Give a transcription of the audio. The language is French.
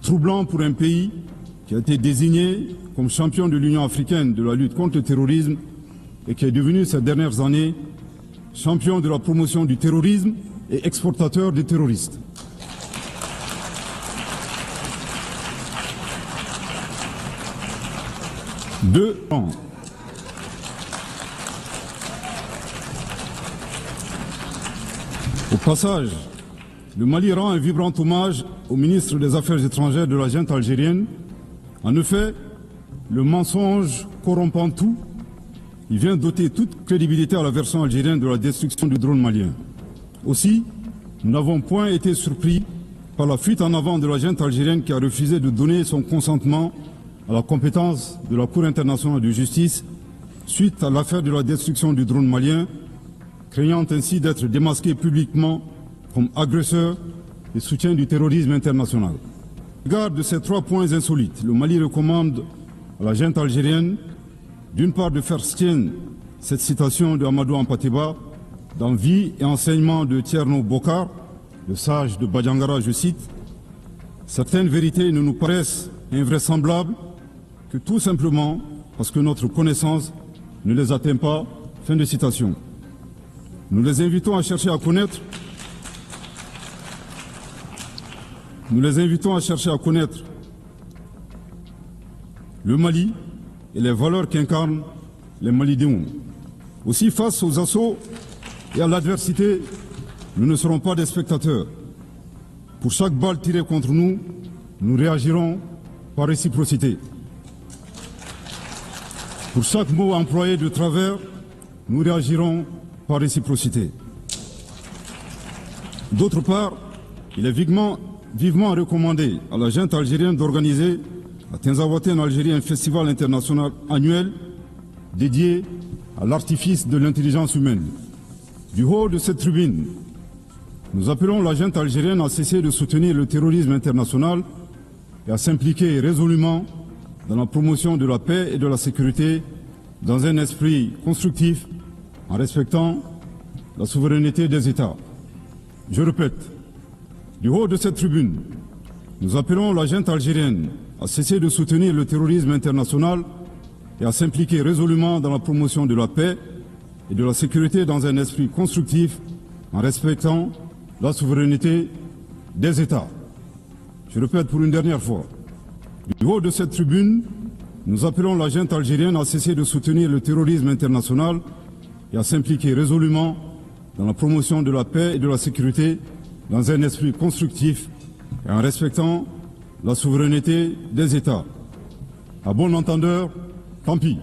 troublant pour un pays qui a été désigné comme champion de l'Union africaine de la lutte contre le terrorisme et qui est devenu ces dernières années champion de la promotion du terrorisme et exportateur des terroristes. Au passage, le Mali rend un vibrant hommage au ministre des Affaires étrangères de la junte algérienne. En effet, le mensonge corrompant tout, il vient doter toute crédibilité à la version algérienne de la destruction du drone malien. Aussi, nous n'avons point été surpris par la fuite en avant de la junte algérienne qui a refusé de donner son consentement à la compétence de la Cour internationale de justice suite à l'affaire de la destruction du drone malien, craignant ainsi d'être démasqué publiquement comme agresseur et soutien du terrorisme international. Au regard de ces 3 points insolites, le Mali recommande à la junte algérienne d'une part de faire sienne cette citation de Amadou Hampâté-Bâ dans Vie et enseignement de Thierno Bokar, le sage de Badjangara, je cite, « Certaines vérités ne nous paraissent invraisemblables que tout simplement parce que notre connaissance ne les atteint pas. » Fin de citation. Nous les invitons à chercher à connaître. Le Mali et les valeurs qu'incarnent les Malidéens. Aussi, face aux assauts et à l'adversité, nous ne serons pas des spectateurs. Pour chaque balle tirée contre nous, nous réagirons par réciprocité. Pour chaque mot employé de travers, nous réagirons par réciprocité. D'autre part, il est vivement recommandé à la junte algérienne d'organiser à Tinzaouaté en Algérie un festival international annuel dédié à l'artifice de l'intelligence humaine. Du haut de cette tribune, nous appelons la junte algérienne à cesser de soutenir le terrorisme international et à s'impliquer résolument dans la promotion de la paix et de la sécurité dans un esprit constructif en respectant la souveraineté des États. Je répète, du haut de cette tribune, nous appelons la junte algérienne à cesser de soutenir le terrorisme international et à s'impliquer résolument dans la promotion de la paix et de la sécurité dans un esprit constructif en respectant la souveraineté des États. Je répète pour une dernière fois, du haut de cette tribune, nous appelons la junte algérienne à cesser de soutenir le terrorisme international et à s'impliquer résolument dans la promotion de la paix et de la sécurité dans un esprit constructif et en respectant la souveraineté des États. À bon entendeur, tant pis.